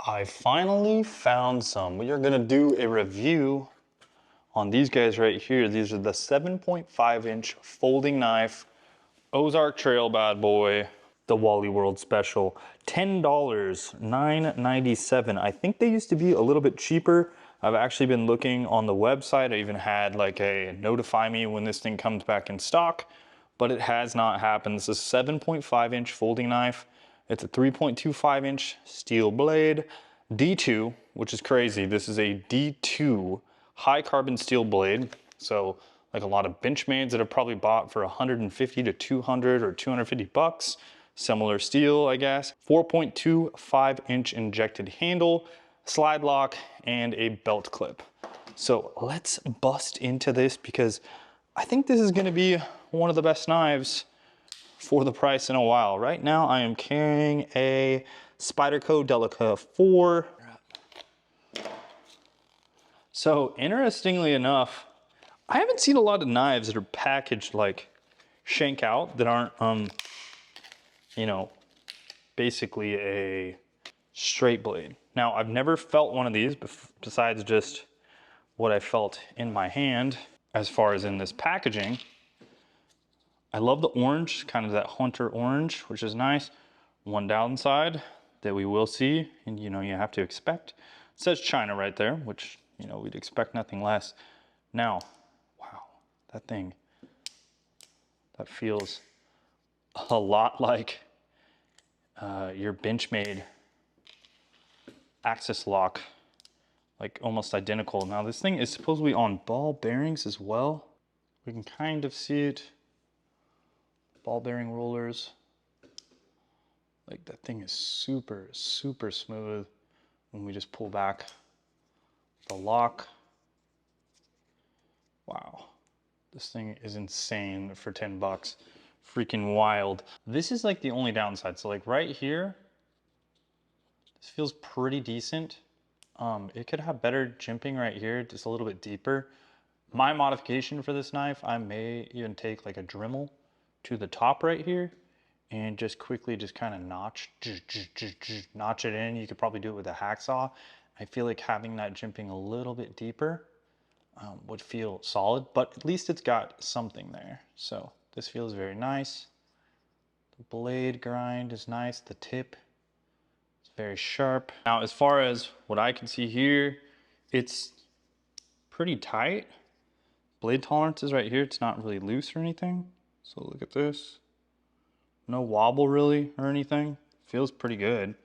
I finally found some. We are gonna do a review on these guys right here. These are the 7.5-inch folding knife, Ozark Trail bad boy, the Wally World Special. $10, $9.97. I think they used to be a little bit cheaper. I've actually been looking on the website. I even had like a notify me when this thing comes back in stock, but it has not happened. This is a 7.5-inch folding knife. It's a 3.25-inch steel blade, D2, which is crazy. This is a D2 high carbon steel blade. So like a lot of Benchmades that have probably bought for 150 to 200 or 250 bucks. Similar steel, I guess. 4.25-inch injected handle, slide lock, and a belt clip. So let's bust into this because I think this is gonna be one of the best knives for the price in a while. Right now I am carrying a Spyderco Delica 4. So interestingly enough, I haven't seen a lot of knives that are packaged like shank out that aren't, you know, basically a straight blade. Now I've never felt one of these besides just what I felt in my hand as far as in this packaging. I love the orange, kind of that hunter orange, which is nice. One downside that we will see, and you know, you have to expect. It says China right there, which, you know, we'd expect nothing less. Now, wow, that thing, that feels a lot like your Benchmade axis lock, like almost identical. Now this thing is supposedly on ball bearings as well. We can kind of see it. Ball bearing rollers. Like that thing is super, super smooth when we just pull back the lock. Wow, this thing is insane for 10 bucks. Freaking wild. This is like the only downside. So like right here, this feels pretty decent. It could have better jimping right here, just a little bit deeper. My modification for this knife, I may even take like a Dremel to the top right here and just quickly just kind of notch it in. You could probably do it with a hacksaw. I feel like having that jimping a little bit deeper would feel solid, but at least it's got something there. So this feels very nice. The blade grind is nice. The tip is very sharp. Now, as far as what I can see here, it's pretty tight. Blade tolerance is right here. It's not really loose or anything. So look at this. No wobble really or anything. Feels pretty good.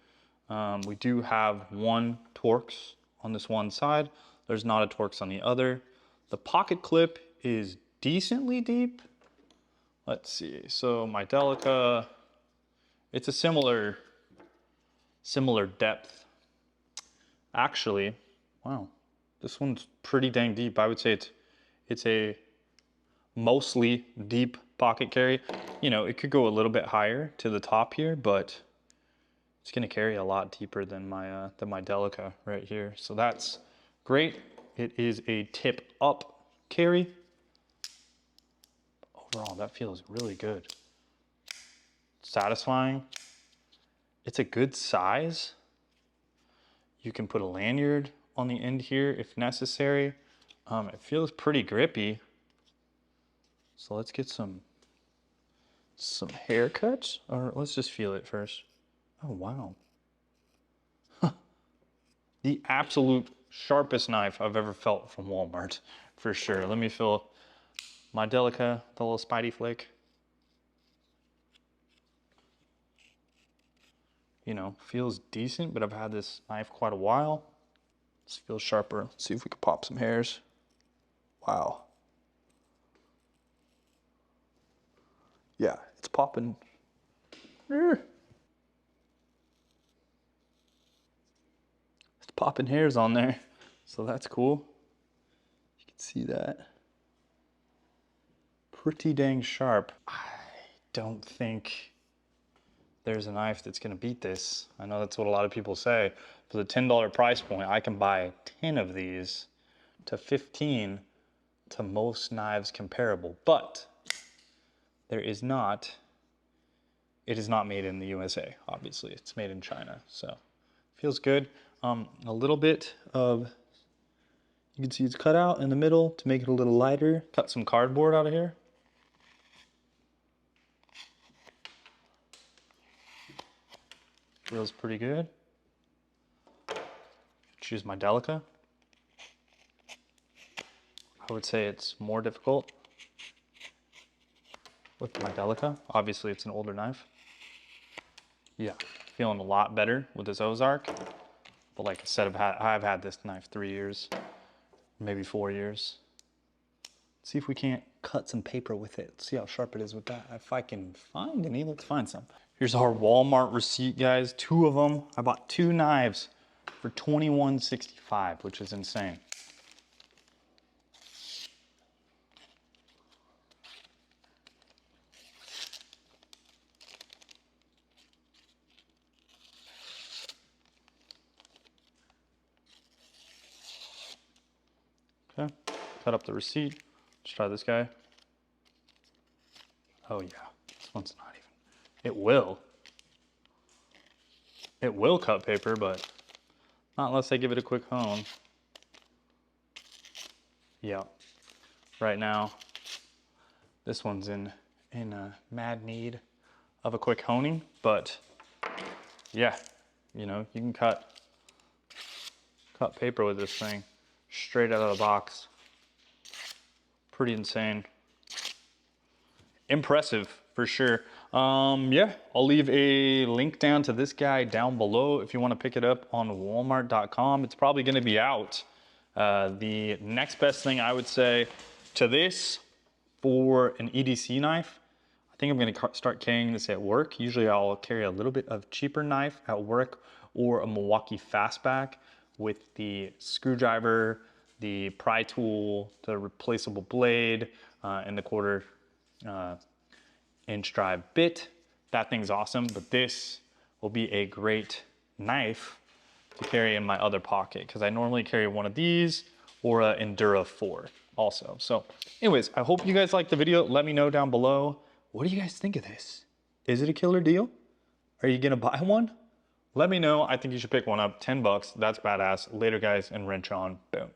We do have one Torx on this one side. There's not a Torx on the other. The pocket clip is decently deep. Let's see. So my Delica, it's a similar depth. Actually, wow, this one's pretty dang deep. I would say it's a mostly deep pocket carry. You know, it could go a little bit higher to the top here, but it's gonna carry a lot deeper than my Delica right here. So that's great. It is a tip up carry. Overall, that feels really good. Satisfying. It's a good size. You can put a lanyard on the end here if necessary. It feels pretty grippy. So let's get some haircuts, or let's just feel it first. Oh, wow. The absolute sharpest knife I've ever felt from Walmart, for sure. Let me feel my Delica, the little Spidey flick. You know, feels decent, but I've had this knife quite a while. This feels sharper. Let's see if we can pop some hairs. Wow. Yeah, it's popping. It's popping hairs on there, so that's cool. You can see that. Pretty dang sharp. I don't think there's a knife that's gonna beat this. I know that's what a lot of people say. For the $10 price point, I can buy 10 of these to 15 to most knives comparable, but there is not, it is not made in the USA, obviously. It's made in China, so feels good. a little bit of, you can see it's cut out in the middle to make it a little lighter. Cut some cardboard out of here. Feels pretty good. Choose my Delica. I would say it's more difficult with my Delica. Obviously it's an older knife. Yeah, feeling a lot better with this Ozark. But like I said, I've had this knife 3 years, maybe 4 years. Let's see if we can't cut some paper with it. See how sharp it is with that. If I can find any, let's find some. Here's our Walmart receipt, guys. 2 of them. I bought 2 knives for $21.65, which is insane. Okay, cut up the receipt. Let's try this guy. Oh yeah, this one's not even. It will. It will cut paper, but not unless I give it a quick hone. Yeah, right now, this one's in mad need of a quick honing, but yeah, you know, you can cut paper with this thing straight out of the box. Pretty insane. Impressive for sure. Yeah, I'll leave a link down to this guy down below if you want to pick it up on walmart.com. It's probably going to be out. The next best thing I would say to this for an EDC knife, I think I'm going to start carrying this at work. Usually I'll carry a little bit of cheaper knife at work, or a Milwaukee fastback with the screwdriver, the pry tool, the replaceable blade, and the 1/4 inch drive bit. That thing's awesome, but this will be a great knife to carry in my other pocket, because I normally carry one of these or a Endura 4 also. So anyways, I hope you guys liked the video. Let me know down below. What do you guys think of this? Is it a killer deal? Are you gonna buy one? Let me know. I think you should pick one up. $10, that's badass. Later guys, and wrench on. Boom.